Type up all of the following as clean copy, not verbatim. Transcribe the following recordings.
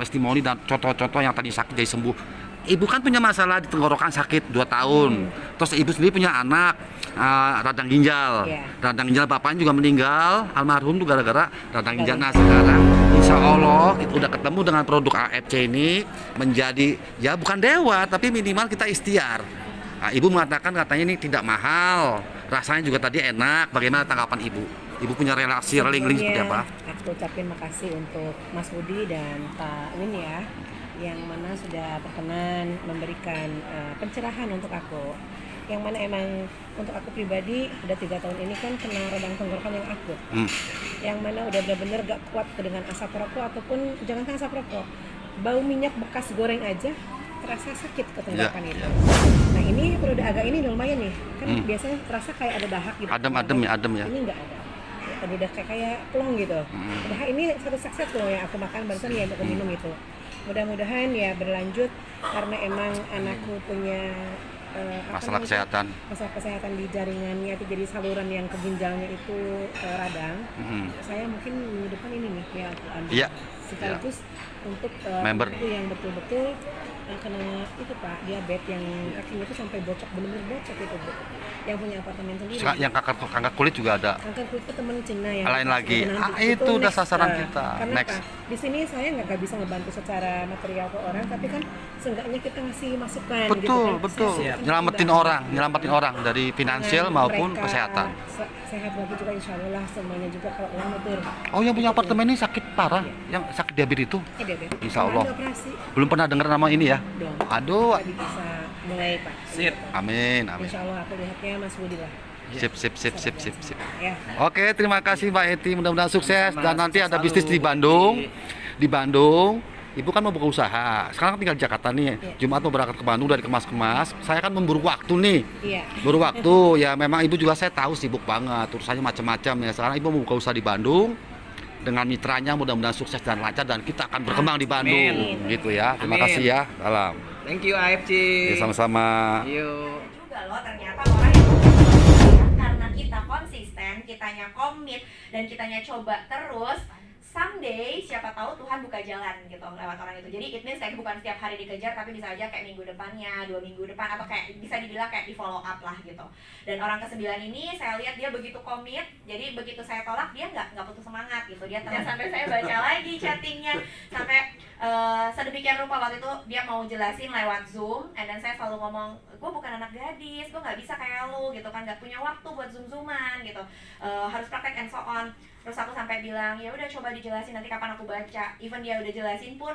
testimoni dan contoh-contoh yang tadi sakit jadi sembuh. Ibu kan punya masalah di tenggorokan sakit 2 tahun. Terus ibu sendiri punya anak radang ginjal. Radang ginjal bapaknya juga meninggal, almarhum tuh gara-gara radang ginjal. Nah sekarang insya Allah kita udah ketemu dengan produk AFC ini menjadi ya bukan dewa tapi minimal kita ikhtiar. Nah, ibu mengatakan katanya ini tidak mahal, rasanya juga tadi enak. Bagaimana tanggapan ibu? Ibu punya relasi link seperti apa? Aku ucapin makasih untuk Mas Budi dan Pak Win ya, yang mana sudah berkenan memberikan pencerahan untuk aku. Yang mana emang untuk aku pribadi udah 3 tahun ini kan kena radang tenggorokan yang akut. Yang mana udah benar-benar gak kuat dengan asap rokok ataupun jangankan asap rokok, bau minyak bekas goreng aja terasa sakit ke tenggorokan itu. Nah ini produk agak ini lumayan nih, kan biasanya terasa kayak ada dahak gitu. Adem ya. Ini enggak ada. Udah kayak plong gitu. Udah ini satu sukses loh yang aku makan barusan ya untuk minum itu. Mudah-mudahan ya berlanjut karena emang anakku punya masalah kesehatan di jaringannya itu, jadi saluran yang ke ginjalnya itu radang. Saya mungkin minggu depan ini nih ya aku ambil sekaligus untuk member itu yang betul-betul kena itu Pak, diabetes yang kakinya itu sampai bocok, benar-benar bocok itu Bu. Yang punya apartemen sendiri. Yang kanker kulit juga ada. Kanker kulit itu teman Cina yang lain lagi. Itu udah sasaran kita. Karena next. Di sini saya nggak bisa ngebantu secara material ke orang, tapi kan seenggaknya kita ngasih masukan. Betul. Nyelamatin orang dari finansial maupun kesehatan. Sehat lagi juga insya Allah semuanya juga kalau uang betul. Oh yang punya apartemen ini sakit parah, yang sakit diabetes itu? Diabetes. Insya Allah. Belum pernah dengar nama ini ya? Aduh. Bisa mulai Pak. Sip. Amin. Insya Allah aku lihatnya Mas Budi lah. Sip. Ya. Oke, terima kasih Mbak Eti, mudah-mudahan sukses dan nanti ada bisnis di Bandung. Ibu kan mau buka usaha, sekarang tinggal di Jakarta nih. Jumat mau berangkat ke Bandung dari kemas-kemas. Saya kan memburu waktu nih. Buru waktu, ya memang ibu juga saya tahu sibuk banget, urusannya macam-macam ya. Sekarang ibu mau buka usaha di Bandung dengan mitranya, mudah-mudahan sukses dan lancar dan kita akan berkembang di Bandung. Gitu ya. Terima kasih ya. Salam. Thank you AFC. Sama-sama. Yuk. Juga loh ternyata orang yang karena kita konsisten, kitanya komit dan kitanya coba terus, someday siapa tahu Tuhan buka jalan gitu lewat orang itu. Jadi it means kayak bukan setiap hari dikejar, tapi bisa aja kayak minggu depannya, 2 minggu depan, atau kayak bisa dibilang kayak di follow up lah gitu. Dan orang ke-9 ini saya lihat dia begitu komit, jadi begitu saya tolak dia nggak putus semangat gitu. Dia terus sampai saya baca lagi chattingnya, sampai sedemikian rupa waktu itu dia mau jelasin lewat Zoom, and then saya selalu ngomong, gue bukan anak gadis, gue nggak bisa kayak lu gitu kan, nggak punya waktu buat zoom-zooman gitu, harus praktek and so on. Terus aku sampai bilang, ya udah coba dijelasin nanti kapan aku baca. Even dia udah jelasin pun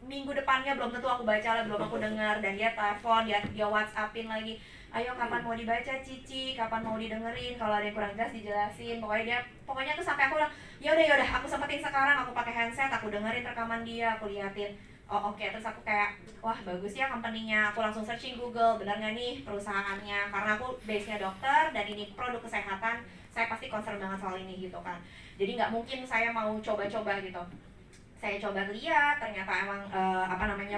minggu depannya belum tentu aku baca lah, belum aku dengar. Dan dia telepon, dia WhatsAppin lagi, ayo kapan mau dibaca Cici, kapan mau didengerin, kalau ada yang kurang jelas dijelasin. Pokoknya tuh sampai aku bilang, ya udah aku sempetin sekarang, aku pakai handset, aku dengerin rekaman dia, aku liatin. Oh oke. Terus aku kayak, wah bagus ya company-nya. Aku langsung searching Google, benar nggak nih perusahaannya, karena aku base-nya dokter dan ini produk kesehatan, saya pasti concern banget soal ini gitu kan. Jadi nggak mungkin saya mau coba-coba gitu. Saya coba lihat, ternyata emang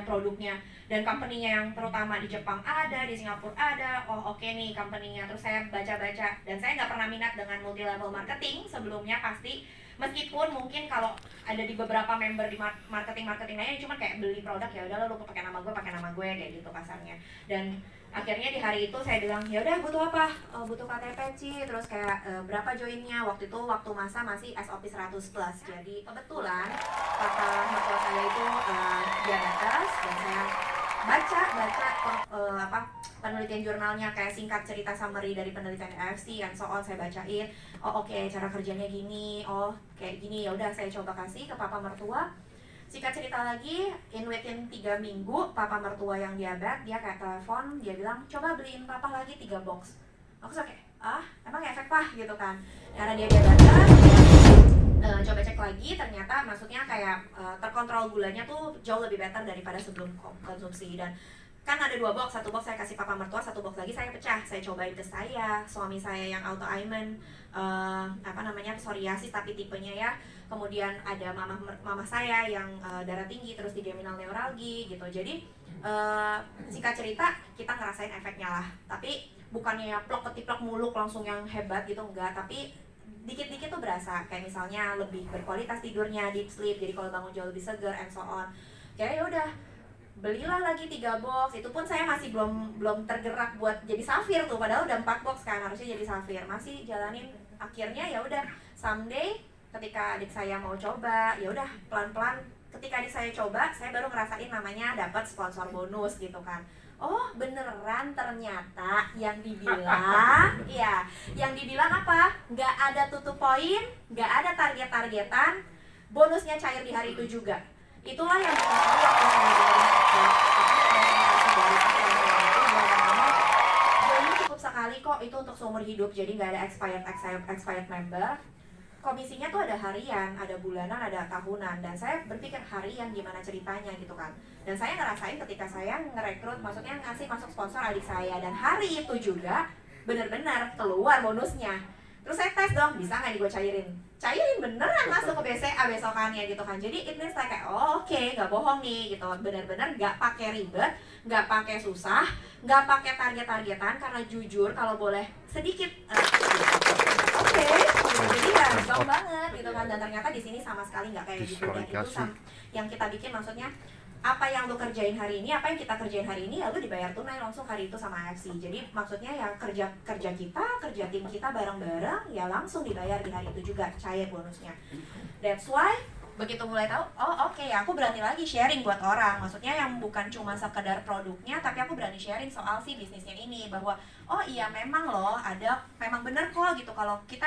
produknya dan company-nya yang terutama di Jepang ada, di Singapura ada. Oh oke nih company-nya. Terus saya baca-baca dan saya nggak pernah minat dengan multi level marketing sebelumnya pasti. Meskipun mungkin kalau ada di beberapa member di marketing lainnya cuma kayak beli produk, ya udah lu pakai nama gue kayak gitu kasarnya. Dan akhirnya di hari itu saya bilang, ya udah butuh apa? Butuh KTP Ci, terus kayak berapa joinnya? Waktu itu masa masih SOP 100+. Jadi kebetulan kata mertua saya itu diabetes dan saya baca penelitian jurnalnya, kayak singkat cerita summary dari penelitian AFC and so on, saya bacain. Oh oke, cara kerjanya gini, oh kayak gini, ya udah saya coba kasih ke papa mertua. Singkat cerita lagi, within 3 minggu, papa mertua yang diabetes, dia kayak telepon, dia bilang, coba beliin papa lagi 3 box. Aku kayak, emang efek Pak gitu kan. Karena dia diabetes, coba cek lagi, ternyata maksudnya kayak terkontrol gulanya tuh jauh lebih better daripada sebelum konsumsi. Dan kan ada 2 box, 1 box saya kasih papa mertua, 1 box lagi saya pecah, saya cobain ke saya, suami saya yang autoimmune, psoriasis tapi tipenya ya. Kemudian ada mama saya yang darah tinggi, terus trigeminal neuralgi gitu. Jadi singkat cerita kita ngerasain efeknya lah. Tapi bukannya plok ketiplok muluk langsung yang hebat gitu, enggak. Tapi dikit-dikit tuh berasa. Kayak misalnya lebih berkualitas tidurnya, deep sleep. Jadi kalau bangun jauh lebih segar and so on. Kayak ya udah belilah lagi 3 box. Itu pun saya masih belum tergerak buat jadi Safir tuh, padahal udah 4 box kan harusnya jadi Safir. Masih jalanin. Akhirnya ya udah someday ketika adik saya mau coba, ya udah pelan-pelan ketika adik saya coba, saya baru ngerasain namanya dapat sponsor bonus gitu kan. Oh beneran ternyata yang dibilang ya, yang dibilang apa? Nggak ada tutup poin, nggak ada target-targetan, bonusnya cair di hari itu juga. Itulah yang bikin saya bonus cukup sekali kok, itu untuk seumur hidup, jadi nggak ada expired member. Komisinya tuh ada harian, ada bulanan, ada tahunan, dan saya berpikir harian gimana ceritanya gitu kan. Dan saya ngerasain ketika saya ngerekrut, maksudnya ngasih masuk sponsor adik saya, dan hari itu juga benar-benar keluar bonusnya. Terus saya tes dong, bisa nggak nih gue cairin? Cairin beneran masuk ke BCA besokannya gitu kan. Jadi it means kayak oke, nggak bohong nih gitu. Bener-bener nggak pakai ribet, nggak pakai susah, nggak pakai target-targetan, karena jujur kalau boleh sedikit oke, jadi ya gampang banget gitu kan. Dan ternyata di sini sama sekali nggak kayak gitu. Dan itu yang kita bikin, maksudnya apa yang lu kerjain hari ini, apa yang kita kerjain hari ini, lalu dibayar tunai langsung hari itu sama AFC. Jadi maksudnya ya kerja tim kita bareng-bareng, ya langsung dibayar di hari itu juga, cair bonusnya. That's why begitu mulai tahu, oh oke, aku berani lagi sharing buat orang. Maksudnya yang bukan cuma sekedar produknya, tapi aku berani sharing soal si bisnisnya ini, bahwa oh iya memang loh, memang bener kok gitu. Kalau kita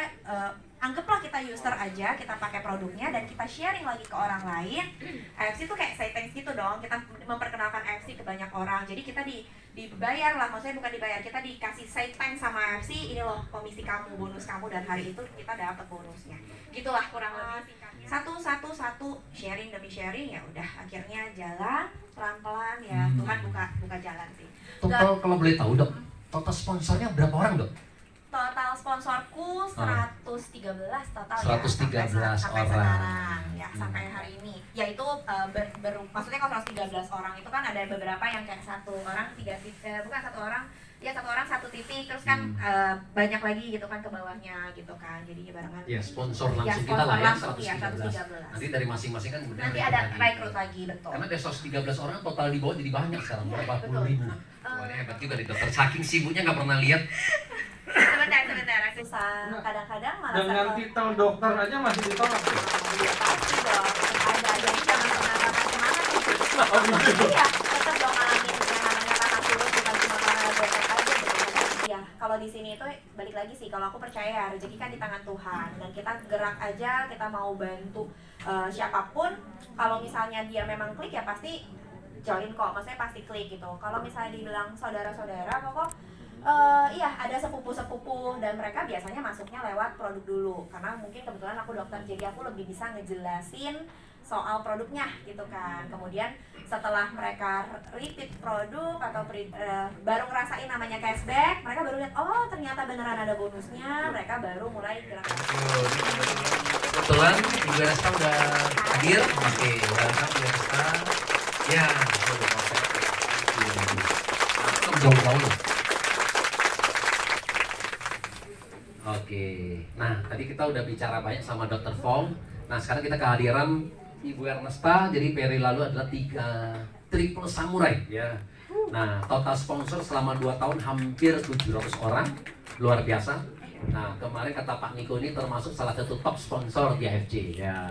anggaplah kita user aja, kita pakai produknya dan kita sharing lagi ke orang lain. AFC tuh kayak say thanks gitu dong, kita memperkenalkan AFC ke banyak orang. Jadi kita dibayar lah, maksudnya bukan dibayar, kita dikasih say thanks sama AFC, ini loh komisi kamu, bonus kamu, dan hari itu kita dapat bonusnya. Gitulah kurang lebih singkatnya. Satu sharing demi sharing, ya udah akhirnya jalan pelan-pelan ya. Tuhan buka jalan sih. Total kalau boleh tahu dok, total sponsornya berapa orang dok? Total sponsorku 113 total 113 ya sampai orang. Sekarang ya, sampai hari ini. Ya itu maksudnya kalau 113 orang itu kan ada beberapa yang kayak satu orang satu titik, terus kan banyak lagi gitu kan ke bawahnya gitu kan. Jadi barengan. Ya sponsor langsung ya, kita lah ya 113. Nanti dari masing-masing kan kemudian nanti ada rekrut lagi, betul. Karena dari 113 orang total di bawah jadi banyak sekarang, berapa puluh ribu. Wah ini hebat juga nih dokter, saking sibuknya nggak pernah lihat. Sebentar, susah. Kadang-kadang malah dengan titel dokter aja masih ditolak. Iya pasti dong, ada. Jadi jangan pernah patah semangat gitu. Iya, tetap dong ngalamin yang namanya patah turun, bukan cuma karena dokter aja gitu. Ya, kalau di sini itu balik lagi sih, kalau aku percaya rezeki kan di tangan Tuhan, dan kita gerak aja, kita mau bantu siapapun. Kalau misalnya dia memang klik ya pasti join kok, maksudnya pasti klik gitu. Kalau misalnya dibilang saudara-saudara kok iya ada sepupu-sepupu, dan mereka biasanya masuknya lewat produk dulu, karena mungkin kebetulan aku dokter, jadi aku lebih bisa ngejelasin soal produknya gitu kan. Kemudian setelah mereka repeat produk atau baru ngerasain namanya cashback, mereka baru lihat oh ternyata beneran ada bonusnya, mereka baru mulai gerak. Kebetulan Ibu Ernesta udah hadir. Oke, welcome Ibu Ernesta. Ya, udah proses. Jauh-jauh loh. Oke, nah tadi kita udah bicara banyak sama Dr. Fong. Nah sekarang kita kehadiran Ibu Ernesta. Jadi peri lalu adalah 3 triple samurai ya. Nah total sponsor selama 2 tahun hampir 700 orang, luar biasa. Nah kemarin kata Pak Niko ini termasuk salah satu top sponsor di AFC ya.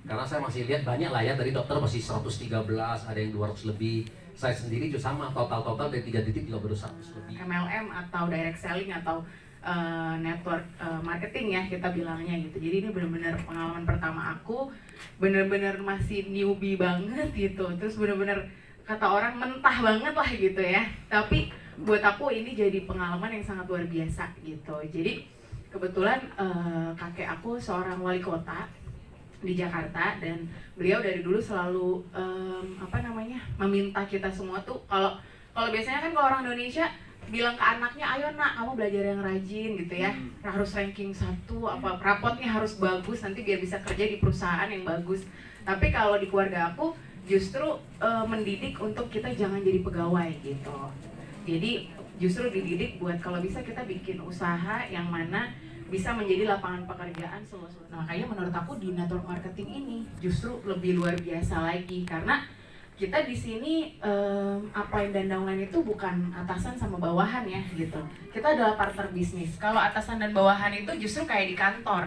Karena saya masih lihat banyak lah ya, dari dokter masih 113, ada yang 200 lebih. Saya sendiri juga sama, total dari 3 titik juga baru 100 lebih. MLM atau direct selling atau network marketing ya kita bilangnya gitu. Jadi ini benar-benar pengalaman pertama aku, benar-benar masih newbie banget gitu. Terus benar-benar kata orang mentah banget lah gitu ya. Tapi buat aku ini jadi pengalaman yang sangat luar biasa gitu. Jadi kebetulan kakek aku seorang wali kota di Jakarta, dan beliau dari dulu selalu meminta kita semua tuh, kalau biasanya kan kalau orang Indonesia bilang ke anaknya, ayo nak kamu belajar yang rajin gitu ya, harus ranking 1, rapotnya harus bagus nanti biar bisa kerja di perusahaan yang bagus. Tapi kalau di keluarga aku justru mendidik untuk kita jangan jadi pegawai gitu. Jadi justru dididik buat kalau bisa kita bikin usaha yang mana bisa menjadi lapangan pekerjaan seluas-luasnya. Nah, makanya menurut aku di network marketing ini justru lebih luar biasa lagi, karena kita di sini upline dan downline itu bukan atasan sama bawahan ya gitu. Kita adalah partner bisnis. Kalau atasan dan bawahan itu justru kayak di kantor,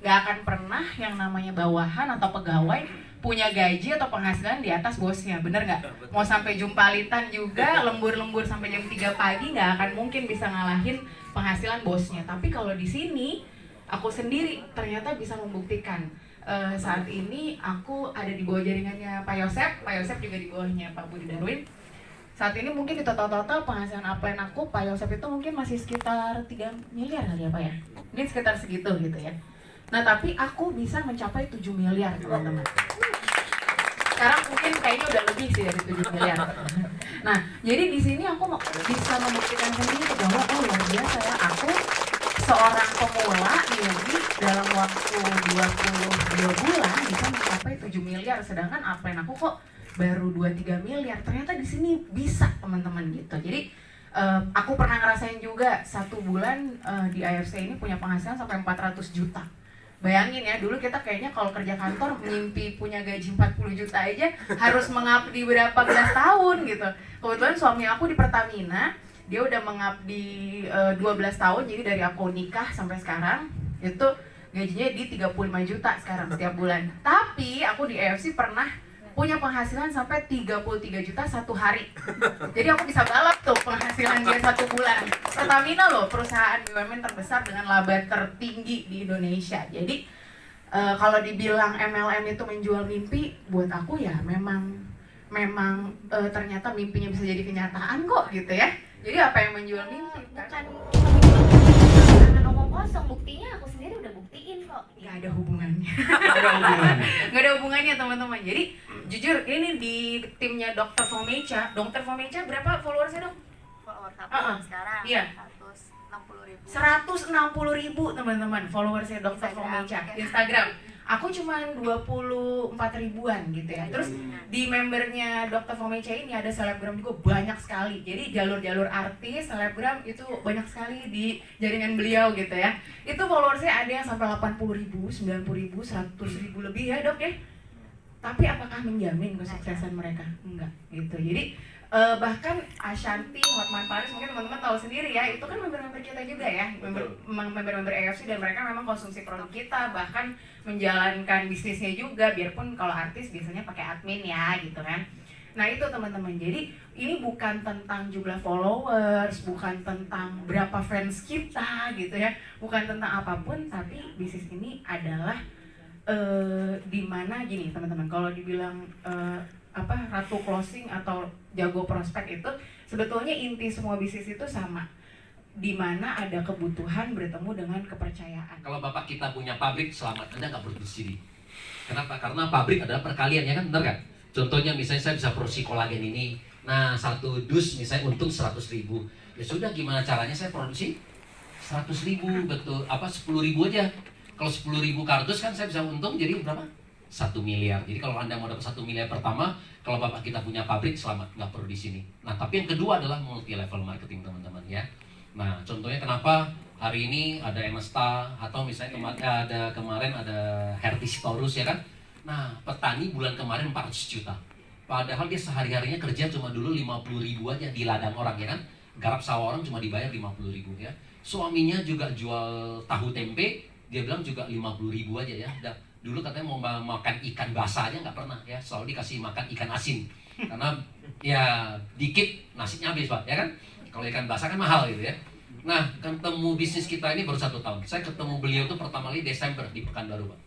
nggak akan pernah yang namanya bawahan atau pegawai punya gaji atau penghasilan di atas bosnya, bener nggak? Mau sampai jumpalitan juga, lembur-lembur sampai jam 3 pagi nggak akan mungkin bisa ngalahin penghasilan bosnya. Tapi kalau di sini, aku sendiri ternyata bisa membuktikan. Saat ini aku ada di bawah jaringannya Pak Yosep juga di bawahnya Pak Budi Darwin. Saat ini mungkin di total penghasilan upline aku, Pak Yosep itu mungkin masih sekitar 3 miliar kali ya Pak ya? Mungkin sekitar segitu gitu ya. Nah tapi aku bisa mencapai 7 miliar teman-teman. Sekarang mungkin kayaknya udah lebih sih dari 7 miliar. Nah, jadi di sini aku bisa membuktikan sendiri bahwa oh luar biasa ya, aku seorang pemula newbie dalam waktu 22 bulan bisa mencapai 7 miliar, sedangkan upline aku kok baru 2-3 miliar. Ternyata di sini bisa teman-teman gitu. Jadi aku pernah ngerasain juga 1 bulan di AFC ini punya penghasilan sampai 400 juta. Bayangin ya, dulu kita kayaknya kalau kerja kantor mimpi punya gaji 40 juta aja harus mengabdi berapa belas tahun gitu. Kebetulan suami aku di Pertamina, dia udah mengabdi 12 tahun, jadi dari aku nikah sampai sekarang itu gajinya di 35 juta sekarang setiap bulan. Tapi aku di AFC pernah punya penghasilan sampai 33 juta 1 hari. Jadi aku bisa balap tuh penghasilan dia 1 bulan. Pertamina loh, perusahaan BUMN terbesar dengan laba tertinggi di Indonesia. Jadi kalau dibilang MLM itu menjual mimpi, buat aku ya memang ternyata mimpinya bisa jadi kenyataan kok gitu ya. Jadi apa yang menjual mimpi? Bukan kita omong kosong, buktinya aku sendiri udah buktiin kok. Nggak ada hubungannya. Nggak ada hubungannya teman-teman. Jadi jujur ini di timnya Dr. Fomecha berapa followersnya dong? Followers aku sekarang Iya. 160.000 teman-teman followersnya Dr. Fomecha Instagram. Aku cuma 24 ribuan gitu ya. Terus di membernya Dr. Fomecha ini ada selebgram juga banyak sekali. Jadi jalur-jalur artis, selebgram itu banyak sekali di jaringan beliau gitu ya. Itu followersnya ada yang sampai 80 ribu, 90 ribu, 100 ribu lebih ya dok ya. Tapi apakah menjamin kesuksesan mereka? Enggak gitu. Jadi bahkan Ashanti, Hotman Paris mungkin teman-teman tahu sendiri ya, itu kan member-member kita juga ya, member-member AFC, dan mereka memang konsumsi produk kita, bahkan menjalankan bisnisnya juga, biarpun kalau artis biasanya pakai admin ya gitu kan. Nah itu teman-teman, jadi ini bukan tentang jumlah followers, bukan tentang berapa fans kita gitu ya, bukan tentang apapun, tapi bisnis ini adalah dimana gini teman-teman, kalau dibilang ratu closing atau jago prospek itu sebetulnya inti semua bisnis itu sama, di mana ada kebutuhan bertemu dengan kepercayaan. Kalau bapak kita punya pabrik, selamat, Anda nggak perlu subsidi. Kenapa? Karena pabrik adalah perkalian, ya kan, benar kan? Contohnya misalnya saya bisa produksi kolagen ini, nah 1 dus misalnya untung 100 ribu, ya sudah gimana caranya saya produksi 100 ribu, betul, 10 ribu aja. Kalau 10 ribu kardus kan saya bisa untung jadi berapa? 1 miliar. Jadi kalau Anda mau dapat 1 miliar pertama, kalau bapak kita punya pabrik, selamat, nggak perlu di sini. Nah, tapi yang kedua adalah multi level marketing teman-teman ya. Nah, contohnya kenapa hari ini ada Emesta atau misalnya kemarin ada Hertis Taurus ya kan. Nah, petani bulan kemarin 400 juta. Padahal dia sehari-harinya kerja cuma dulu 50 ribu aja di ladang orang ya kan. Garap sawah orang cuma dibayar 50 ribu ya. Suaminya juga jual tahu tempe, dia bilang juga 50 ribu aja ya. Dulu katanya mau makan ikan basah aja nggak pernah ya, selalu dikasih makan ikan asin karena ya dikit nasinya habis pak ya kan. Kalau ikan basah kan mahal gitu ya. Nah ketemu bisnis kita ini baru 1 tahun. Saya ketemu beliau tuh pertama kali Desember di Pekanbaru pak.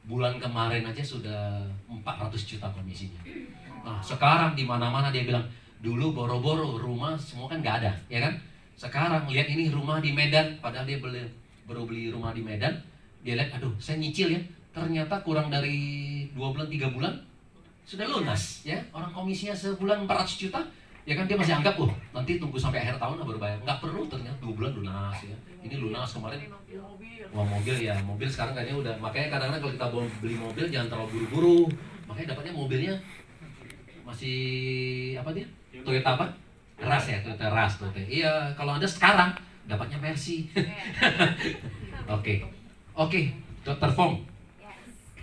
Bulan kemarin aja sudah 400 juta komisinya. Nah sekarang di mana-mana dia bilang dulu boro-boro rumah semua kan nggak ada ya kan. Sekarang lihat ini rumah di Medan, padahal dia baru beli rumah di Medan. Dia lihat aduh saya nyicil ya. Ternyata kurang dari 2 bulan, 3 bulan sudah lunas ya. Orang komisinya sebulan 400 juta ya kan, dia masih anggap nanti tunggu sampai akhir tahun baru bayar. Nggak perlu, ternyata 2 bulan lunas ya. Ini lunas kemarin. Wah mobil ya, mobil sekarang kayaknya udah. Makanya kadang-kadang kalau kita beli mobil jangan terlalu buru-buru. Makanya dapatnya mobilnya masih apa dia? Toyota apa? Rush ya, Toyota Rush tuh. Iya, kalau Anda sekarang dapatnya Mercy. Oke, Dr. Fong.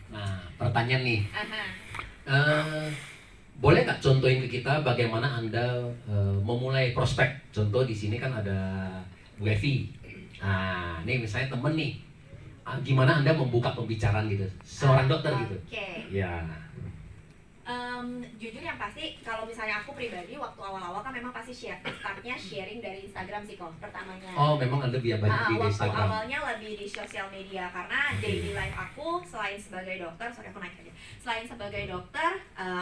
Nah, pertanyaan nih, Boleh nggak contohin ke kita bagaimana Anda memulai prospek? Contoh di sini kan ada Bu Evi. Nah, ini misalnya temen nih. Gimana Anda membuka pembicaraan gitu? Seorang dokter gitu. Oke. Ya. Jujur yang pasti kalau misalnya aku pribadi waktu awal-awal kan memang pasti startnya sharing dari Instagram sih kok pertamanya. Oh, memang Anda biar banyak di Waktu Instagram. awalnya lebih di sosial media karena daily life aku selain sebagai dokter, sorry aku naik aja. Selain sebagai dokter,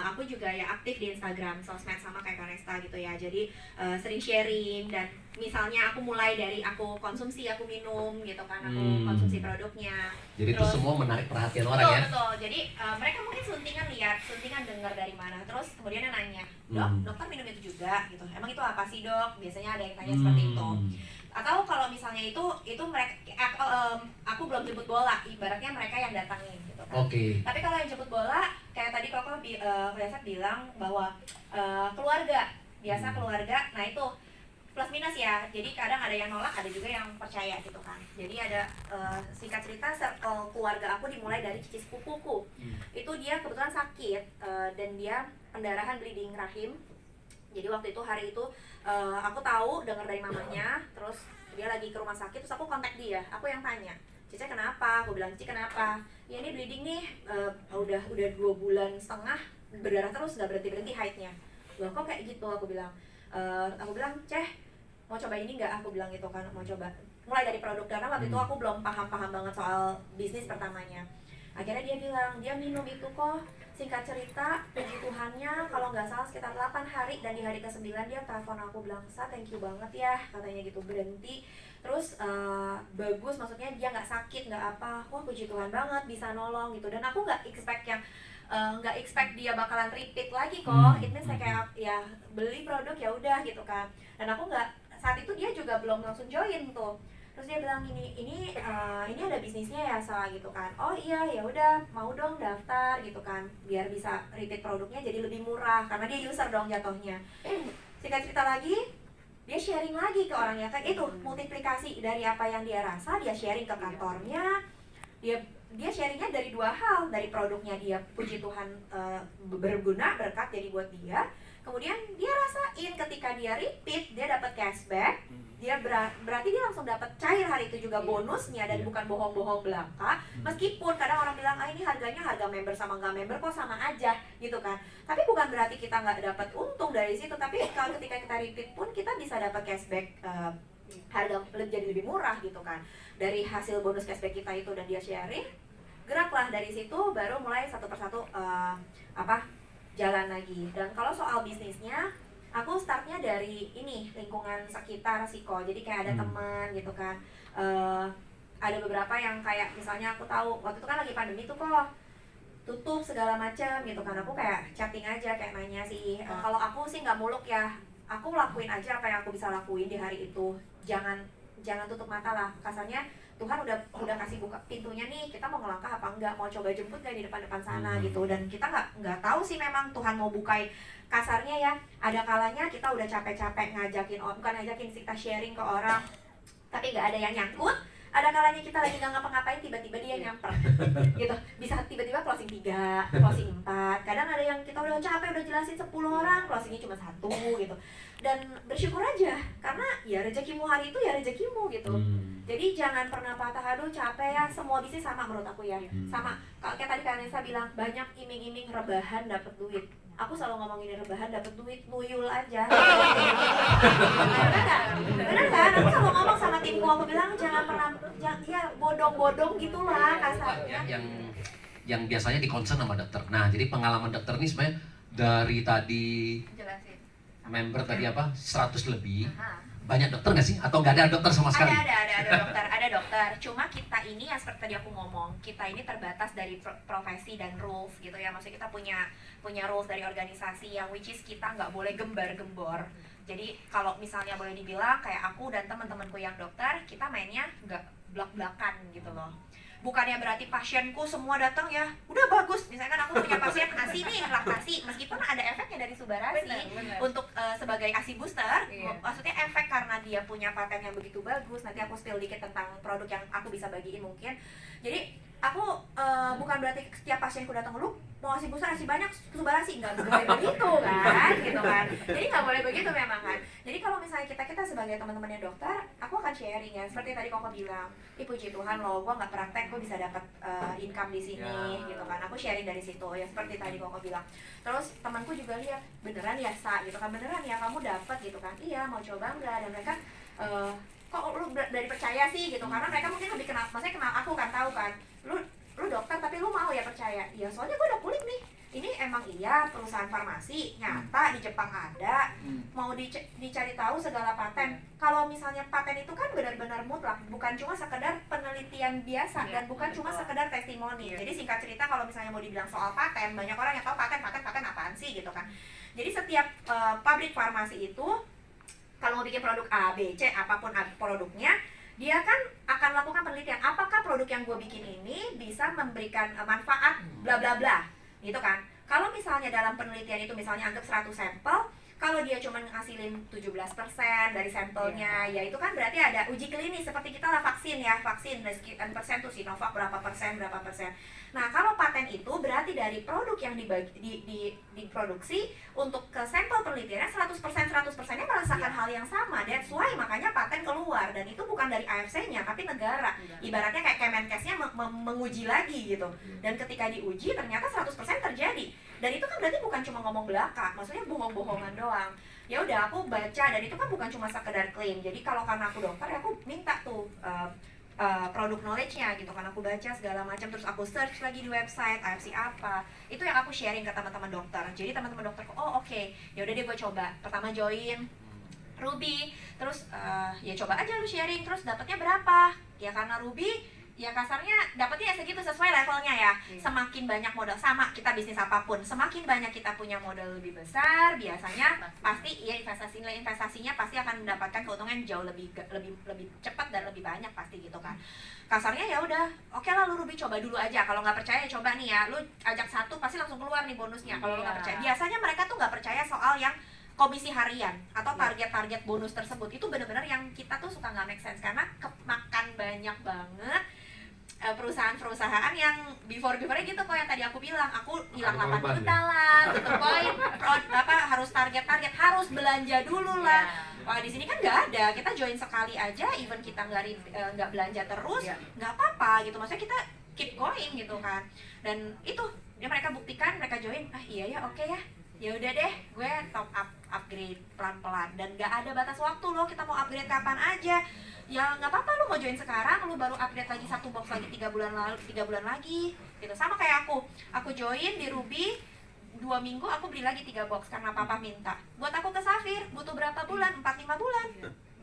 aku juga ya aktif di Instagram, sosmed sama kayak Kanesta gitu ya. Jadi sering sharing dan misalnya aku mulai dari aku konsumsi, aku minum gitu kan, aku konsumsi produknya. Jadi itu semua menarik perhatian orang ya. Betul. Jadi mereka mungkin suntingan dengar dari mana. Terus kemudian dia nanya, "Dok, dokter minum itu juga?" gitu. "Emang itu apa sih, Dok?" Biasanya ada yang tanya seperti itu. Atau kalau misalnya itu mereka aku belum jemput bola, ibaratnya mereka yang datangin gitu kan. Oke. Tapi kalau yang jemput bola, kayak tadi Koko biasa bilang bahwa keluarga, biasa keluarga, nah itu plus minus ya, jadi kadang ada yang nolak, ada juga yang percaya gitu kan. Jadi ada singkat cerita circle keluarga aku dimulai dari cici sepupuku. Itu dia kebetulan sakit dan dia pendarahan bleeding rahim. Jadi waktu itu hari itu aku tahu dengar dari mamanya, terus dia lagi ke rumah sakit, terus aku kontak dia, aku yang tanya, "Cici kenapa?" Aku bilang, "Cici kenapa?" "Ya ini bleeding nih, udah 2,5 bulan berdarah terus nggak berhenti haidnya." "Loh kok kayak gitu?" Aku bilang, "Ceh, mau coba ini nggak?" Aku bilang gitu kan, mau coba mulai dari produk karena waktu itu aku belum paham banget soal bisnis pertamanya. Akhirnya dia bilang dia minum itu kok, singkat cerita puji Tuhannya kalau nggak salah sekitar 8 hari dan di hari ke-9 dia telepon aku bilang, "Sa, thank you banget ya," katanya gitu, berhenti terus bagus, maksudnya dia nggak sakit nggak apa, wah puji Tuhan banget bisa nolong gitu. Dan aku nggak expect dia bakalan repeat lagi kok. It means kayak ya beli produk ya udah gitu kan. Dan aku nggak, saat itu dia juga belum langsung join tuh. Terus dia bilang ini ada bisnisnya ya Sa gitu kan. "Oh iya ya udah mau dong daftar gitu kan biar bisa repeat produknya jadi lebih murah karena dia user dong jatuhnya." Singkat cerita lagi dia sharing lagi ke orangnya kan, itu multiplikasi dari apa yang dia rasa dia sharing ke kantornya. Dia sharingnya dari 2 hal, dari produknya dia puji Tuhan berguna berkat jadi buat dia. Kemudian dia rasain ketika dia repeat dia dapat cashback, dia berarti dia langsung dapat cair hari itu juga bonusnya dan bukan bohong-bohong belaka. Meskipun kadang orang bilang ini harganya harga member sama nggak member kok sama aja gitu kan. Tapi bukan berarti kita nggak dapat untung dari situ. Tapi kalau ketika kita repeat pun kita bisa dapat cashback harga jadi lebih murah gitu kan. Dari hasil bonus cashback kita itu dan dia sharing, geraklah dari situ baru mulai satu persatu jalan lagi. Dan kalau soal bisnisnya, aku startnya dari ini lingkungan sekitar Siko. Jadi kayak ada teman gitu kan. Ada beberapa yang kayak misalnya aku tahu waktu itu kan lagi pandemi tuh kok tutup segala macam gitu kan. Aku kayak chatting aja kayak nanya sih. Kalau aku sih nggak muluk ya. Aku lakuin aja apa yang aku bisa lakuin di hari itu. Jangan tutup mata lah. Kasarnya Tuhan udah kasih buka pintunya nih, kita mau ngelangkah apa enggak, mau coba jemput nggak di depan sana gitu. Dan kita nggak tahu sih memang Tuhan mau bukai, kasarnya ya. Ada kalanya kita udah capek-capek bukan ngajakin kita sharing ke orang, tapi nggak ada yang nyangkut. Ada kalanya kita lagi nggak ngapa-ngapain, tiba-tiba dia nyamper gitu. Bisa tiba-tiba closing 3, closing 4. Kadang ada yang kita udah capek, udah jelasin 10 orang, closingnya cuma 1 gitu. Dan bersyukur aja, karena ya rezekimu hari itu ya rezekimu gitu. Jadi jangan pernah patah, aduh capek ya. Semua bisnis sama menurut aku ya. Sama, kayak tadi Kanesa bilang, banyak iming-iming rebahan dapat duit. Aku selalu ngomongin rebahan dapat duit, nuyul aja. Bener kan? Aku selalu ngomong sama timku, aku bilang jangan pernah, ya bodong-bodong gitulah kasarnya. Yang biasanya di-concern sama dokter. Nah, jadi pengalaman dokter ini sebenarnya dari tadi Jelasin. member tadi 100 lebih. Banyak dokter nggak sih? Atau nggak ada dokter sama sekali? Ada dokter. Cuma kita ini yang seperti tadi aku ngomong, kita ini terbatas dari profesi dan rules gitu ya. Maksudnya kita punya rules dari organisasi yang which is kita nggak boleh gembar-gembor. Jadi kalau misalnya boleh dibilang kayak aku dan teman-temanku yang dokter, kita mainnya nggak blak-blakan gitu loh. bukannya berarti pasienku semua datang ya udah bagus. Misalkan aku punya pasien ASI nih, laktasi, meskipun ada efeknya dari Subarasi untuk sebagai ASI booster, maksudnya efek karena dia punya paten yang begitu bagus. Nanti aku spill dikit tentang produk yang aku bisa bagiin mungkin. Jadi aku bukan berarti setiap pasienku datang, lu mau ASI booster ASI banyak Subarasi, nggak boleh begitu kan, gitu kan. Jadi nggak boleh begitu memang kan. Jadi kalau misalnya kita sebagai teman-temannya dokter, aku akan sharing ya, seperti tadi Koko bilang, puji Tuhan loh, gue nggak praktek, gue bisa dapat income di sini, gitu kan. Aku sharing dari situ ya, seperti tadi Koko bilang. Terus temanku juga lihat, beneran ya Sa, gitu kan, beneran ya kamu dapat gitu kan. Iya, mau coba nggak? Dan mereka kok lu dari percaya sih gitu, karena mereka mungkin lebih kenal, maksudnya kenal aku kan, tahu kan, lu dokter tapi lu mau ya percaya. Iya, soalnya gue udah kulik nih, ini emang iya perusahaan farmasi nyata di Jepang ada, mau dicari tahu segala paten. Kalau misalnya paten itu kan benar-benar mutlak, bukan cuma sekedar penelitian biasa dan bukan cuma sekedar testimoni. Jadi singkat cerita, kalau misalnya mau dibilang soal paten, banyak orang yang tahu paten apaan sih gitu kan. Jadi setiap pabrik farmasi itu kalau mau bikin produk A, B, C, apapun produknya, dia kan akan lakukan penelitian apakah produk yang gue bikin ini bisa memberikan manfaat bla bla bla, gitu kan. Kalau misalnya dalam penelitian itu misalnya anggap 100 sampel, kalau dia cuma ngasilin 17% dari sampelnya, ya itu kan berarti ada uji klinis, seperti kita lah vaksin ya, vaksin dari sekian persen tuh Sinovac berapa persen. Nah, kalau paten itu berarti dari produk yang diproduksi untuk ke sampel penelitiannya 100%-nya merasakan hal yang sama. That's why makanya paten keluar, dan itu bukan dari AFC-nya tapi negara. Ibaratnya kayak Kemenkesnya menguji lagi gitu. Dan ketika diuji ternyata 100% terjadi. Dan itu kan berarti bukan cuma ngomong belaka, maksudnya bohong-bohongan doang. Ya udah, aku baca, dan itu kan bukan cuma sekedar klaim. Jadi kalau karena aku dokter, ya aku minta tuh produk knowledge-nya gitu kan, aku baca segala macam, terus aku search lagi di website AFC apa, itu yang aku sharing ke teman-teman dokter. Jadi teman-teman dokter, oh oke, ya udah deh gue coba. Pertama join Ruby, terus ya coba aja lu sharing, terus dapatnya berapa? Ya karena Ruby ya kasarnya dapatnya ya segitu, sesuai levelnya ya. Semakin banyak modal, sama kita bisnis apapun, semakin banyak kita punya modal lebih besar, biasanya pasti ya nilai investasinya pasti akan mendapatkan keuntungan jauh lebih cepat dan lebih banyak pasti gitu kan. Kasarnya ya udah, oke lah lu Ruby coba dulu aja. Kalau nggak percaya coba nih ya, lu ajak satu pasti langsung keluar nih bonusnya. Kalau lu nggak percaya, biasanya mereka tuh nggak percaya soal yang komisi harian atau target-target bonus tersebut. Itu benar-benar yang kita tuh suka nggak make sense, karena kemakan banyak banget perusahaan-perusahaan yang before-nya gitu kok, yang tadi aku bilang, aku hilang 8 juta lah, tutup poin, harus target, harus belanja dulu lah. Wah, di sini kan nggak ada, kita join sekali aja, even kita nggak belanja terus, nggak apa-apa gitu, maksudnya kita keep going gitu kan. Dan itu ya mereka buktikan, mereka join, iya ya oke ya udah deh, gue top upgrade pelan-pelan, dan nggak ada batas waktu loh, kita mau upgrade kapan aja. Ya nggak apa-apa, lu mau join sekarang, lu baru upgrade lagi 1 box lagi 3 bulan lagi gitu. Sama kayak aku join di Ruby 2 minggu, aku beli lagi 3 box karena papa minta. Buat aku ke Safir butuh berapa bulan? 4-5 bulan.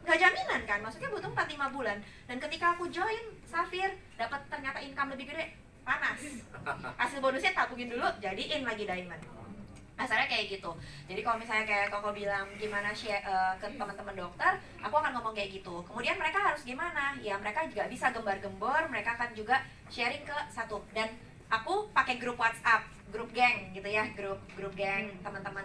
Nggak jaminan kan, maksudnya butuh 4-5 bulan. Dan ketika aku join Safir, dapat ternyata income lebih gede, panas. Hasil bonusnya tabungin dulu, jadiin lagi diamond. Asalnya kayak gitu. Jadi kalau misalnya kayak Koko bilang gimana share ke teman-teman dokter, aku akan ngomong kayak gitu. Kemudian mereka harus gimana? Ya mereka juga bisa gembar-gembor, mereka akan juga sharing ke satu. Dan aku pakai grup WhatsApp, grup geng gitu ya, grup geng, teman-teman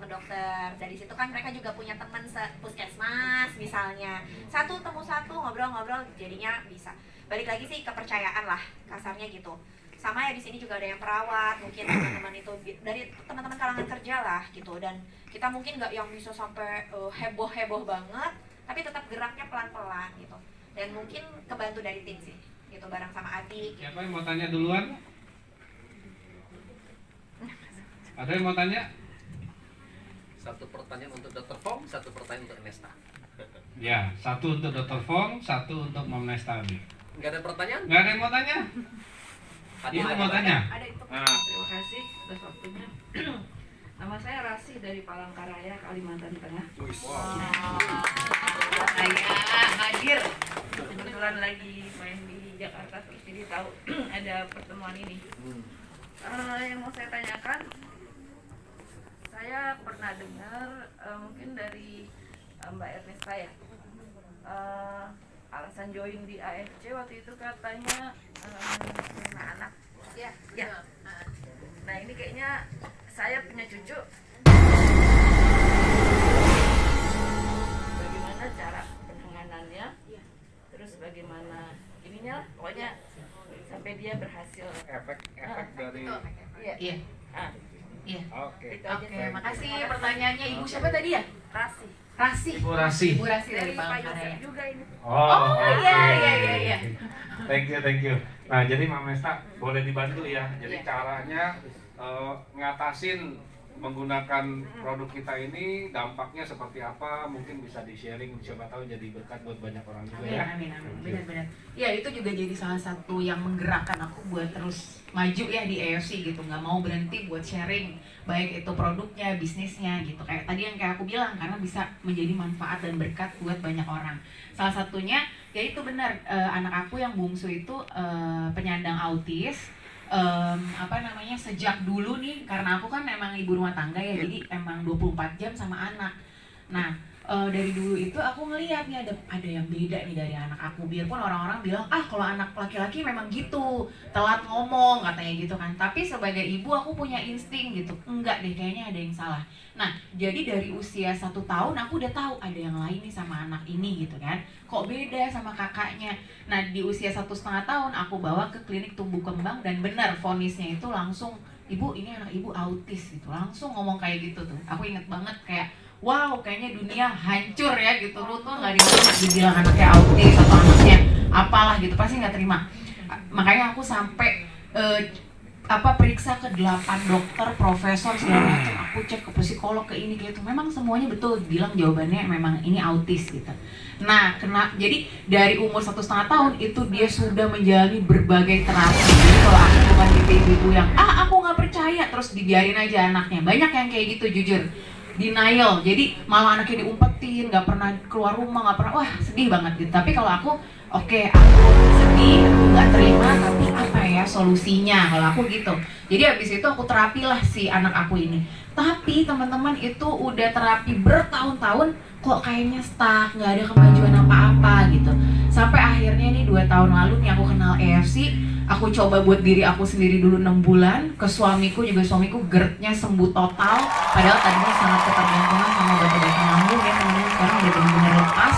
dokter. Dari situ kan mereka juga punya teman puskesmas misalnya. Satu temu satu, ngobrol-ngobrol, jadinya bisa. Balik lagi sih kepercayaan lah, kasarnya gitu. Sama ya, di sini juga ada yang perawat, mungkin teman-teman itu dari teman-teman kalangan kerja lah gitu. Dan kita mungkin nggak yang bisa sampai heboh banget, tapi tetap geraknya pelan-pelan gitu. Dan mungkin kebantu dari tim sih gitu, bareng sama adik. Siapa yang mau tanya duluan? Ada yang mau tanya? Satu pertanyaan untuk Dr. Fong, satu pertanyaan untuk Nesta. Ya, satu untuk Dr. Fong, satu untuk Mom Nesta. Nggak ada pertanyaan? Nggak ada yang mau tanya? Iya, mau tanya. Ada itu. Terima kasih atas waktunya. Nama saya Rasi dari Palangkaraya, Kalimantan Tengah. Saya hadir, kebetulan lagi main di Jakarta, terus jadi tahu ada pertemuan ini. Yang mau saya tanyakan, saya pernah dengar mungkin dari Mbak Ernesta ya, alasan join di AFC waktu itu katanya karena anak. Ya. Nah ini kayaknya saya punya cucu. Bagaimana cara penanganannya? Terus bagaimana ininya lah, pokoknya sampai dia berhasil. Efek dari. Iya. Iya. Oke. Oke, makasih pertanyaannya. Ibu siapa tadi ya? Rasi. Rasi. Ibu Rasi. Ibu Rasi dari Dari Pak Palangkaraya. Yosef juga ini. Oh, iya. Thank you. Nah, jadi Mama Esta boleh dibantu ya. Jadi Iya. caranya ngatasin menggunakan produk kita ini, dampaknya seperti apa, mungkin bisa di-sharing, siapa tahu jadi berkat buat banyak orang juga ya. Amin. Benar-benar. Ya itu juga jadi salah satu yang menggerakkan aku buat terus maju ya di AFC gitu. Nggak mau berhenti buat sharing, baik itu produknya, bisnisnya gitu. Kayak tadi yang kayak aku bilang, karena bisa menjadi manfaat dan berkat buat banyak orang. Salah satunya, ya itu benar, anak aku yang bungsu itu penyandang autis. Sejak dulu nih, karena aku kan emang ibu rumah tangga ya, jadi emang 24 jam sama anak. Nah, dari dulu itu aku ngeliat nih ada yang beda nih dari anak aku. Biarpun orang-orang bilang, kalau anak laki-laki memang gitu, telat ngomong katanya gitu kan. Tapi sebagai ibu aku punya insting gitu, enggak deh, kayaknya ada yang salah. Nah, jadi dari usia 1 tahun aku udah tahu ada yang lain nih sama anak ini gitu kan. Kok beda sama kakaknya. Nah, di usia 1,5 tahun aku bawa ke klinik tumbuh kembang, dan benar vonisnya itu langsung, ibu ini anak ibu autis gitu. Langsung ngomong kayak gitu tuh. Aku inget banget kayak, wow, kayaknya dunia hancur ya gitu. Lu tuh nggak dibilang anaknya autis atau anaknya apalah gitu, pasti nggak terima. Makanya aku sampai periksa ke 8 dokter, profesor segala macam. Aku cek ke psikolog, ke ini kayak itu. Memang semuanya betul bilang jawabannya memang ini autis gitu. Nah, jadi dari umur 1,5 tahun itu dia sudah menjalani berbagai terapi. Jadi kalau aku bukan ibu-ibu yang aku nggak percaya terus dibiarin aja anaknya. Banyak yang kayak gitu jujur. Denial, jadi malah anaknya diumpetin, nggak pernah keluar rumah, nggak pernah, wah sedih banget gitu. Tapi kalau aku, oke, aku sedih, aku nggak terima, tapi apa ya solusinya kalau aku gitu. Jadi habis itu aku terapilah si anak aku ini. Tapi teman-teman itu udah terapi bertahun-tahun, kok kayaknya stuck, nggak ada kemajuan apa-apa gitu. Sampai akhirnya nih 2 tahun lalu nih aku kenal AFC. Aku coba buat diri aku sendiri dulu 6 bulan, ke suamiku GERD-nya sembuh total. Padahal tadinya sangat ketergantungan sama obat-obatan lambung ya teman-teman, sekarang udah benar-benar lepas.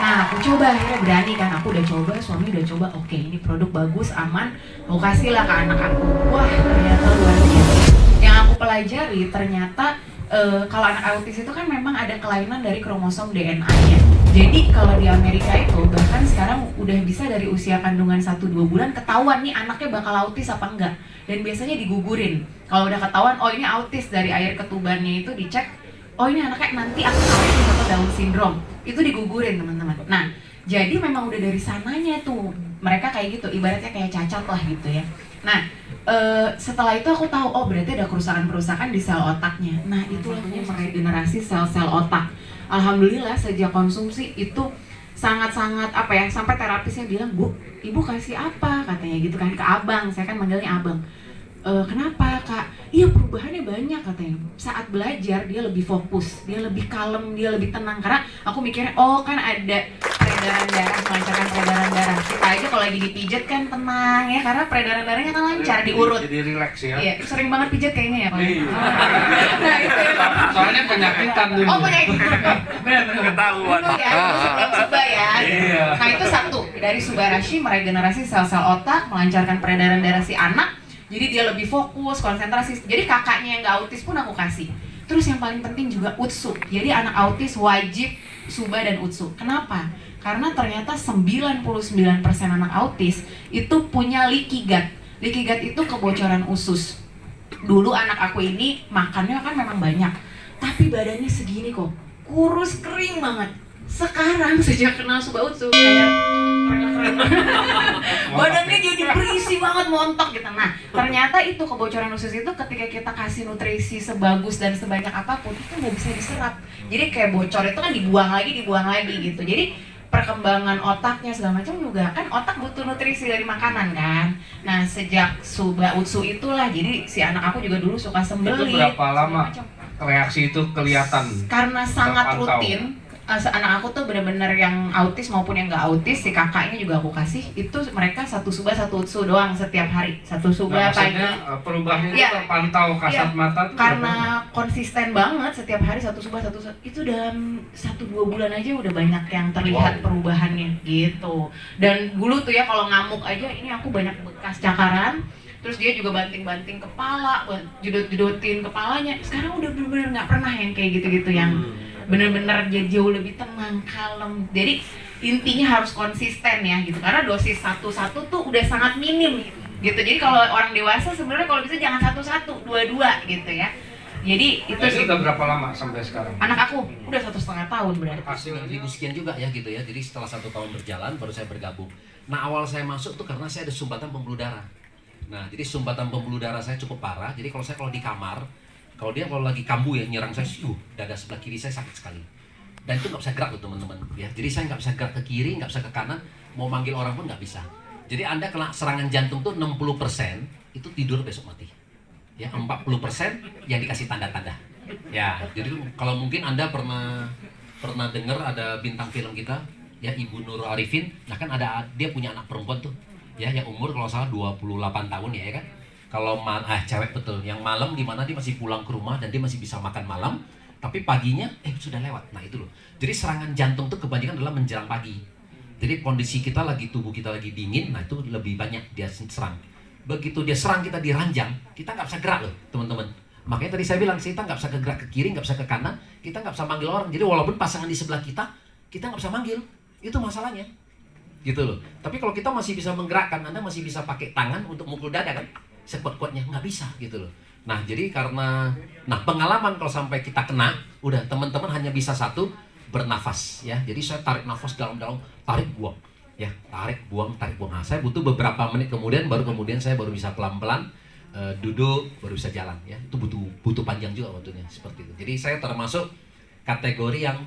Nah, aku coba, akhirnya berani kan, aku udah coba, suami udah coba, oke, ini produk bagus, aman, mau kasih lah ke anak aku. Wah, ternyata luar biasa. Yang aku pelajari ternyata kalau anak autis itu kan memang ada kelainan dari kromosom DNA-nya. Jadi kalau di Amerika itu bahkan sekarang udah bisa dari usia kandungan 1-2 bulan ketahuan nih anaknya bakal autis apa enggak. Dan biasanya digugurin. Kalau udah ketahuan, oh ini autis, dari air ketubannya itu dicek, oh ini anaknya nanti akan autis atau Down syndrome. Itu digugurin teman-teman. Nah, jadi memang udah dari sananya tuh mereka kayak gitu, ibaratnya kayak cacat lah gitu ya. Nah, setelah itu aku tahu, oh berarti ada kerusakan-kerusakan di sel otaknya. Nah, itulah yang meregenerasi sel-sel otak. Alhamdulillah sejak konsumsi itu sangat-sangat sampai terapisnya bilang, Bu, ibu kasih apa katanya gitu kan ke abang, saya kan manggilnya abang. Kenapa kak? Iya, perubahannya banyak katanya. Saat belajar dia lebih fokus, dia lebih kalem, dia lebih tenang. Karena aku mikirnya, oh kan ada peredaran darah, melancarkan peredaran darah. Kita aja kalau lagi dipijat kan tenang ya, karena peredaran darahnya kan lancar, diurut. Jadi relax ya. Iya, sering banget pijat kayaknya ya. Nah itu ya. Soalnya penyakitan dulu. Oh penyakitan. Benar-benar. Ketahuan. Itu ya, sebelum Suba ya. Iya. Nah itu satu, dari Subarashi meregenerasi sel-sel otak, melancarkan peredaran darah si anak. Jadi dia lebih fokus, konsentrasi. Jadi kakaknya yang gak autis pun aku kasih. Terus yang paling penting juga UTSU. Jadi anak autis wajib Suba dan UTSU. Kenapa? Karena ternyata 99% anak autis itu punya leaky gut. Leaky gut itu kebocoran usus. Dulu anak aku ini makannya kan memang banyak, tapi badannya segini kok, kurus kering banget. Sekarang sejak kenal Suba UTSU kayak badannya jadi berisi banget, montok gitu. Nah, ternyata itu kebocoran usus itu ketika kita kasih nutrisi sebagus dan sebanyak apapun itu nggak bisa diserap. Jadi kayak bocor itu kan dibuang lagi gitu. Jadi perkembangan otaknya segala macam juga kan, otak butuh nutrisi dari makanan kan. Nah, sejak Suba UTSU itulah, jadi si anak aku juga dulu suka sembelih. Itu berapa lama reaksi itu kelihatan? Karena sangat terpantau. rutin, anak aku tuh bener-bener yang autis maupun yang nggak autis, si kakaknya juga aku kasih, itu mereka 1 subah 1 utsu doang setiap hari, 1 subah pagi. Perubahannya Iya. terpantau kasat mata tuh Karena konsisten banget setiap hari 1 subah 1 itu dalam 1-2 bulan aja udah banyak yang terlihat perubahannya gitu. Dan dulu tuh ya kalau ngamuk aja ini aku banyak bekas cakaran, terus dia juga banting-banting kepala, judot-judotin kepalanya. Sekarang udah bener-bener nggak pernah yang kayak gitu-gitu, yang bener-bener dia jauh lebih tenang, kalem. Jadi intinya harus konsisten ya gitu, karena dosis 1 tuh udah sangat minim gitu. Jadi kalau orang dewasa sebenarnya kalau bisa jangan 1 2 gitu ya. Jadi itu sih. Udah berapa lama sampai sekarang? Anak aku udah 1,5 tahun berarti. Hasilnya 1000 sekian juga ya gitu ya. Jadi setelah 1 tahun berjalan baru saya bergabung. Nah awal saya masuk tuh karena saya ada sumbatan pembuluh darah. Nah jadi sumbatan pembuluh darah saya cukup parah. Jadi kalau di kamar, kalau lagi kambuh ya nyerang saya, dada sebelah kiri saya sakit sekali. Dan itu nggak bisa gerak tuh teman-teman ya. Jadi saya nggak bisa gerak ke kiri, nggak bisa ke kanan, mau manggil orang pun nggak bisa. Jadi Anda kena serangan jantung tuh 60% itu tidur besok mati. Ya 40% yang dikasih tanda-tanda. Ya, jadi kalau mungkin Anda pernah dengar ada bintang film kita ya Ibu Nurul Arifin. Nah kan dia punya anak perempuan tuh. Ya yang umur kalau salah 28 tahun ya kan. Kalau cewek betul, yang malam di mana dia masih pulang ke rumah dan dia masih bisa makan malam, tapi paginya sudah lewat. Nah itu loh. Jadi serangan jantung tuh kebanyakan adalah menjelang pagi. Jadi kondisi tubuh kita lagi dingin, nah itu lebih banyak dia serang. Begitu dia serang kita di ranjang, kita nggak bisa gerak loh teman-teman. Makanya tadi saya bilang kita nggak bisa gerak ke kiri, nggak bisa ke kanan, kita nggak bisa manggil orang. Jadi walaupun pasangan di sebelah kita nggak bisa manggil. Itu masalahnya. Gitu loh. Tapi kalau kita masih bisa menggerakkan, Anda masih bisa pakai tangan untuk mukul dada kan? Sekuat-kuatnya nggak bisa gitu loh. Nah jadi karena pengalaman kalau sampai kita kena, udah teman-teman hanya bisa satu, bernafas ya. Jadi saya tarik nafas dalam-dalam, tarik buang ya, tarik buang. Nah saya butuh beberapa menit kemudian saya baru bisa pelan-pelan duduk, baru bisa jalan ya. Itu butuh panjang juga waktunya seperti itu. Jadi saya termasuk kategori yang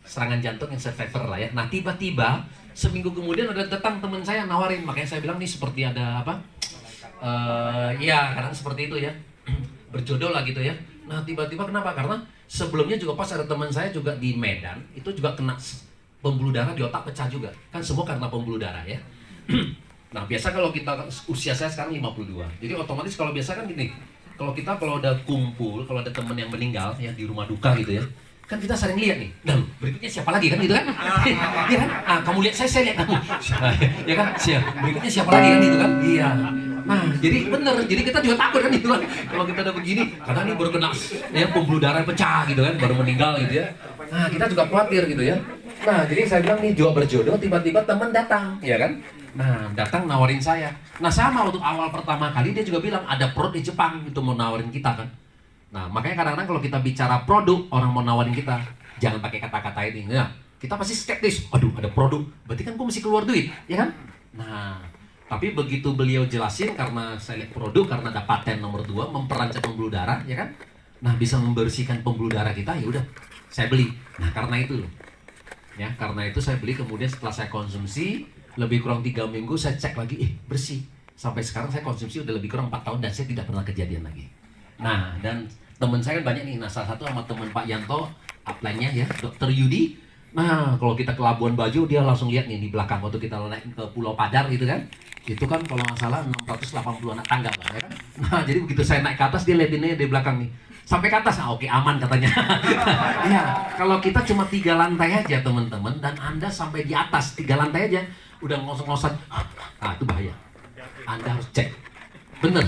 serangan jantung yang survivor lah ya. Nah tiba-tiba seminggu kemudian ada datang teman saya nawarin, makanya saya bilang nih seperti ada apa? Ya karena seperti itu ya, berjodoh lah gitu ya. Nah tiba-tiba kenapa? Karena sebelumnya juga pas ada teman saya juga di Medan, itu juga kena pembuluh darah di otak pecah juga. Kan semua karena pembuluh darah ya. Nah biasa kalau kita, usia saya sekarang 52, jadi otomatis kalau biasa kan gini, kalau ada kumpul, kalau ada teman yang meninggal ya di rumah duka gitu ya, kan kita sering lihat nih, dan berikutnya siapa lagi kan gitu kan? Iya kan? Ah kamu lihat saya lihat kamu, ya kan? Berikutnya siapa lagi kan gitu kan? Iya. Nah jadi bener, jadi kita juga takut kan gitu kan? Kalau kita udah begini, karena ini baru kena ya pembuluh darah pecah gitu kan, baru meninggal gitu ya. Nah kita juga khawatir gitu ya. Nah jadi saya bilang nih juga berjodoh, tiba-tiba teman datang, ya kan? Nah datang nawarin saya. Nah sama untuk awal pertama kali dia juga bilang ada produk di Jepang itu mau nawarin kita kan. Nah makanya kadang-kadang kalau kita bicara produk, orang mau nawarin kita, jangan pakai kata-kata ini. Nah, kita pasti skeptis. Aduh ada produk, berarti kan gue mesti keluar duit, ya kan? Nah tapi begitu beliau jelasin, karena saya lihat produk, karena ada paten nomor 2 memperlancar pembuluh darah, ya kan? Nah bisa membersihkan pembuluh darah kita, ya udah saya beli. Nah karena itu loh, ya karena itu saya beli. Kemudian setelah saya konsumsi lebih kurang 3 minggu, saya cek lagi, bersih. Sampai sekarang saya konsumsi udah lebih kurang 4 tahun dan saya tidak pernah kejadian lagi. Nah dan teman saya kan banyak nih. Nah salah satu sama teman Pak Yanto, upline-nya ya, Dr. Yudi. Nah kalau kita ke Labuan Bajo, dia langsung lihat nih di belakang waktu kita naik ke Pulau Padar gitu kan. Itu kan kalau nggak salah 680 anak tangga Pak, ya kan? Nah jadi begitu saya naik ke atas, dia lihat ini di belakang nih. Sampai ke atas, oke aman katanya. Ya, kalau kita cuma 3 lantai aja teman-teman, dan Anda sampai di atas 3 lantai aja, udah ngos-ngosan, nah itu bahaya. Anda harus cek. Bener,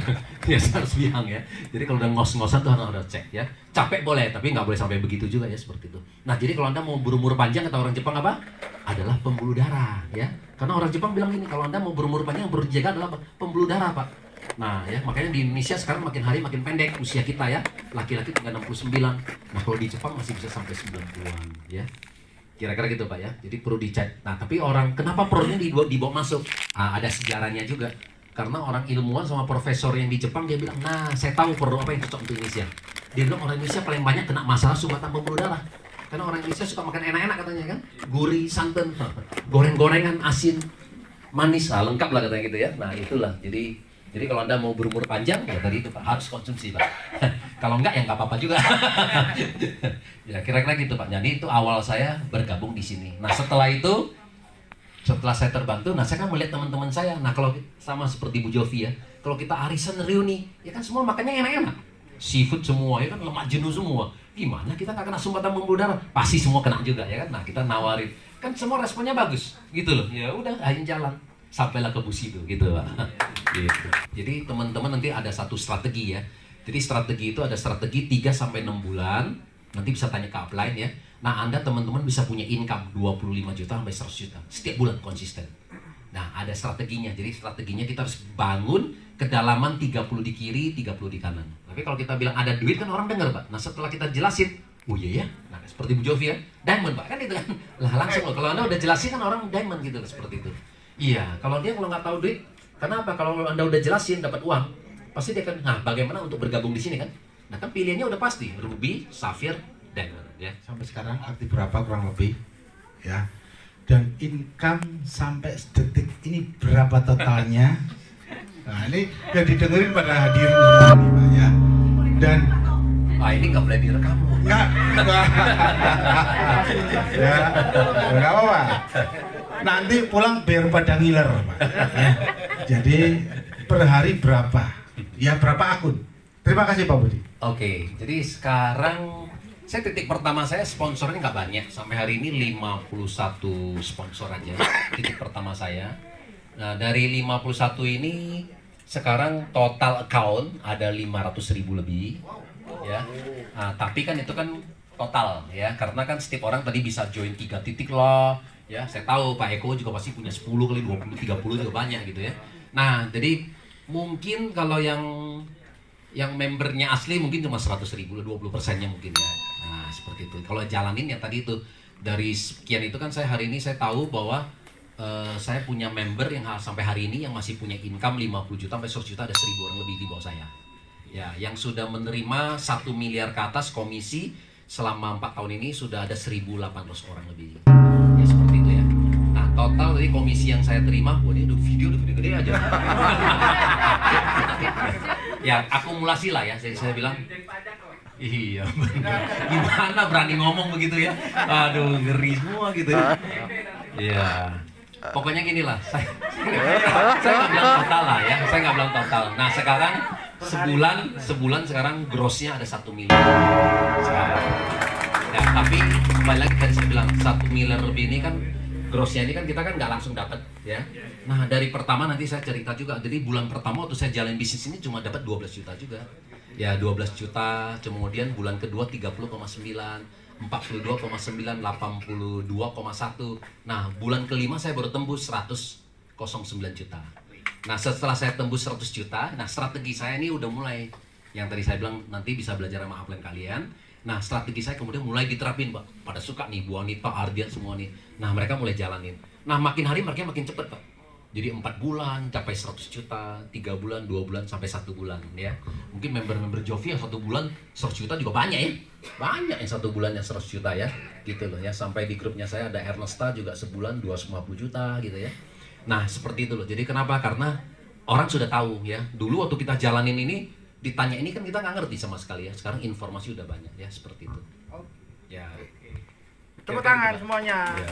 ya harus bilang ya. Jadi kalau udah ngos-ngosan tuh harus cek ya. Capek boleh, tapi nggak boleh sampai begitu juga ya, seperti itu. Nah jadi kalau Anda mau berumur panjang, kata orang Jepang apa? Adalah pembuluh darah ya. Karena orang Jepang bilang gini, kalau Anda mau berumur panjang, yang perlu dijaga adalah pembuluh darah Pak. Nah ya, makanya di Indonesia sekarang makin hari makin pendek usia kita ya. Laki-laki tinggal 69. Nah kalau di Jepang masih bisa sampai 90-an ya. Kira-kira gitu Pak ya. Jadi perlu dicek. Nah tapi orang, kenapa produknya dibawa masuk? Ada sejarahnya juga. Karena orang ilmuwan sama profesor yang di Jepang, dia bilang, nah saya tahu produk apa yang cocok untuk Indonesia. Dia bilang orang Indonesia paling banyak kena masalah sumbatan pembuluh darah. Karena orang Indonesia suka makan enak-enak katanya kan. Gurih, santan, goreng-gorengan, asin, manis, lengkap lah katanya gitu ya. Nah itulah, jadi kalau Anda mau berumur panjang, ya tadi itu Pak, harus konsumsi Pak. Kalau enggak ya nggak apa-apa juga. Ya kira-kira gitu Pak. Jadi itu awal saya bergabung di sini. Nah setelah saya terbantu, nah saya kan melihat teman-teman saya. Nah kalau sama seperti Bu Jovi ya, kalau kita arisan reuni, ya kan semua makannya enak-enak. Seafood semua, ya kan lemak jenuh semua. Gimana kita nggak kena sumbatan pembuluh darah? Pasti semua kena juga ya kan. Nah kita nawarin, kan semua responnya bagus, gitu loh. Ya udah, ayo jalan. Sampailah ke Busido gitu Pak. Gitu. Jadi teman-teman nanti ada satu strategi ya. Jadi strategi itu ada strategi 3-6 bulan. Nanti bisa tanya ke upline ya. Nah Anda teman-teman bisa punya income 25 juta sampai 100 juta. Setiap bulan konsisten. Nah ada strateginya. Jadi strateginya kita harus bangun kedalaman 30 di kiri, 30 di kanan. Tapi kalau kita bilang ada duit kan orang dengar Pak. Nah setelah kita jelasin, oh iya ya. Nah seperti Bu Jovi ya. Diamond Pak kan itu kan. Lah langsung loh. Kalau Anda udah jelasin kan orang diamond gitu seperti itu. Iya. Kalau dia kalau nggak tahu duit, kenapa? Kalau Anda udah jelasin dapat uang, pasti dia kan, nah bagaimana untuk bergabung di sini kan? Nah kan pilihannya udah pasti, Ruby, Sapphire, Diamond ya. Sampai sekarang aktif berapa kurang lebih ya, dan income sampai detik ini berapa totalnya? Nah ini yang didengerin pada hadirin semua nih Pak ya. Dan ini nggak boleh direkam. nggak ya nggak apa-apa, nanti pulang biar pada ngiler Pak ya. Jadi per hari berapa ya, berapa akun? Terima kasih Pak Budi. Oke, jadi sekarang saya titik pertama saya sponsornya nggak banyak. Sampai hari ini 51 sponsor aja. Titik pertama saya. Nah, dari 51 ini sekarang total account ada 500.000 lebih. Ya. Nah, tapi kan itu kan total ya. Karena kan setiap orang tadi bisa join 3 titik loh. Ya, saya tahu Pak Eko juga pasti punya 10 kali 20 30 juga banyak gitu ya. Nah, jadi mungkin kalau yang membernya asli mungkin cuma 100.000, 20%-nya mungkin ya. Nah, seperti itu. Kalau jalanin yang tadi itu dari sekian itu kan saya hari ini saya tahu bahwa saya punya member yang sampai hari ini yang masih punya income 50 juta sampai 100 juta ada 1.000 orang lebih di bawah saya. Ya, yang sudah menerima 1 miliar ke atas komisi selama 4 tahun ini sudah ada 1.800 orang lebih. Ya seperti itu ya. Nah, total dari komisi yang saya terima, wah ini udah video gede aja. Ya, akumulasi lah ya. Jadi saya bilang, iya benar. Gimana berani ngomong begitu ya? Aduh, ngeri semua gitu ya. Iya. Pokoknya gini lah, saya nggak bilang total lah ya. Saya nggak bilang total. Nah, sekarang sebulan sekarang grossnya ada 1 miliar. Sekarang. Ya, tapi kembali lagi tadi saya bilang 1 miliar lebih ini kan grossnya ini kan kita kan nggak langsung dapat ya. Nah dari pertama nanti saya cerita juga. Jadi bulan pertama waktu saya jalan bisnis ini cuma dapat 12 juta juga. Ya 12 juta. Kemudian bulan kedua 30,9, 42,9, 82,1. Nah bulan kelima saya baru tembus 109 juta. Nah setelah saya tembus 100 juta, nah strategi saya ini udah mulai. Yang tadi saya bilang nanti bisa belajar sama upline kalian. Nah strategi saya kemudian mulai diterapin Pak. Pada suka nih Bu Anita, Ardian semua nih. Nah mereka mulai jalanin. Nah makin hari mereka makin cepet Pak. Jadi 4 bulan capai 100 juta, 3 bulan, 2 bulan sampai 1 bulan ya. Mungkin member-member Jovi yang 1 bulan 100 juta juga banyak ya. Banyak yang 1 bulannya 100 juta ya. Gitu loh ya. Sampai di grupnya saya ada Ernesta juga sebulan 250 juta gitu ya. Nah seperti itu loh. Jadi kenapa? Karena orang sudah tahu ya. Dulu waktu kita jalanin ini ditanya ini kan kita nggak ngerti sama sekali ya. Sekarang informasi udah banyak ya seperti itu. Ya. Tepuk tangan semuanya. Ya.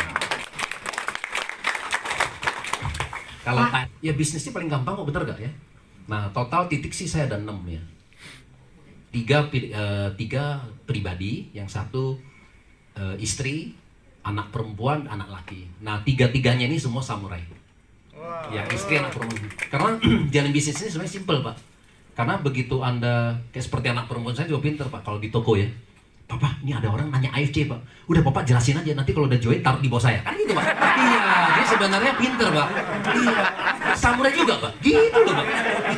Kalau ya bisnisnya paling gampang kok, bener gak ya? Nah total titik sih saya ada 6 ya. 3 pribadi, yang 1 istri, anak perempuan, anak laki. Nah 3-3-nya ini semua samurai. Ya istri, anak perempuan. Karena jalan bisnis ini sebenarnya simple Pak. Karena begitu Anda kayak seperti anak perempuan saya juga pinter Pak kalau di toko ya. Papa, ini ada orang nanya AFC Pak. Udah Papa jelasin aja, nanti kalau udah join taruh di bawah saya. Kan gitu Pak. Iya, dia sebenarnya pinter Pak. Iya, samurai juga Pak. Gitu loh Pak.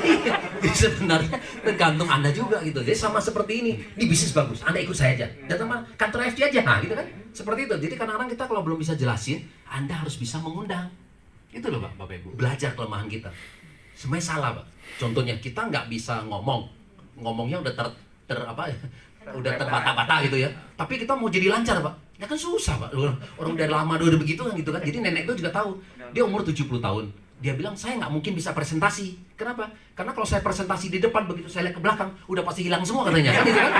Iya, jadi sebenarnya tergantung Anda juga gitu. Jadi sama seperti ini bisnis bagus, Anda ikut saya aja. Datang sama kantor AFC aja, nah gitu kan. Seperti itu. Jadi kadang-kadang kita kalau belum bisa jelasin, Anda harus bisa mengundang. Itu loh Pak, Bapak Ibu. Belajar kelemahan kita. Semuanya salah Pak. Contohnya kita nggak bisa ngomongnya udah udah terbata-bata gitu ya. Tapi kita mau jadi lancar Pak, ya kan susah Pak. Orang dari lama udah begitu kan gitu kan. Jadi nenek itu juga tahu. Dia umur 70 tahun. Dia bilang, saya nggak mungkin bisa presentasi. Kenapa? Karena kalau saya presentasi di depan, begitu saya lihat ke belakang, udah pasti hilang semua katanya. Kan gitu kan?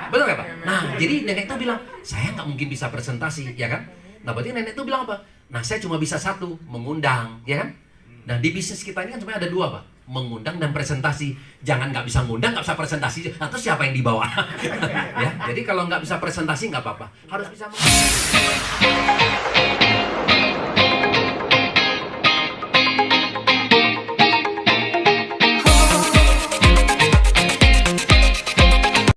Betul nggak Pak? Nah, jadi nenek itu bilang, saya nggak mungkin bisa presentasi, ya kan? Nah, berarti nenek itu bilang apa? Nah, saya cuma bisa satu, mengundang, ya kan? Nah, di bisnis kita ini kan sebenarnya ada dua, Pak. Mengundang dan presentasi. Jangan nggak bisa ngundang, nggak bisa presentasi. Nah, terus siapa yang dibawa? Ya, jadi kalau nggak bisa presentasi nggak apa-apa. Harus bisa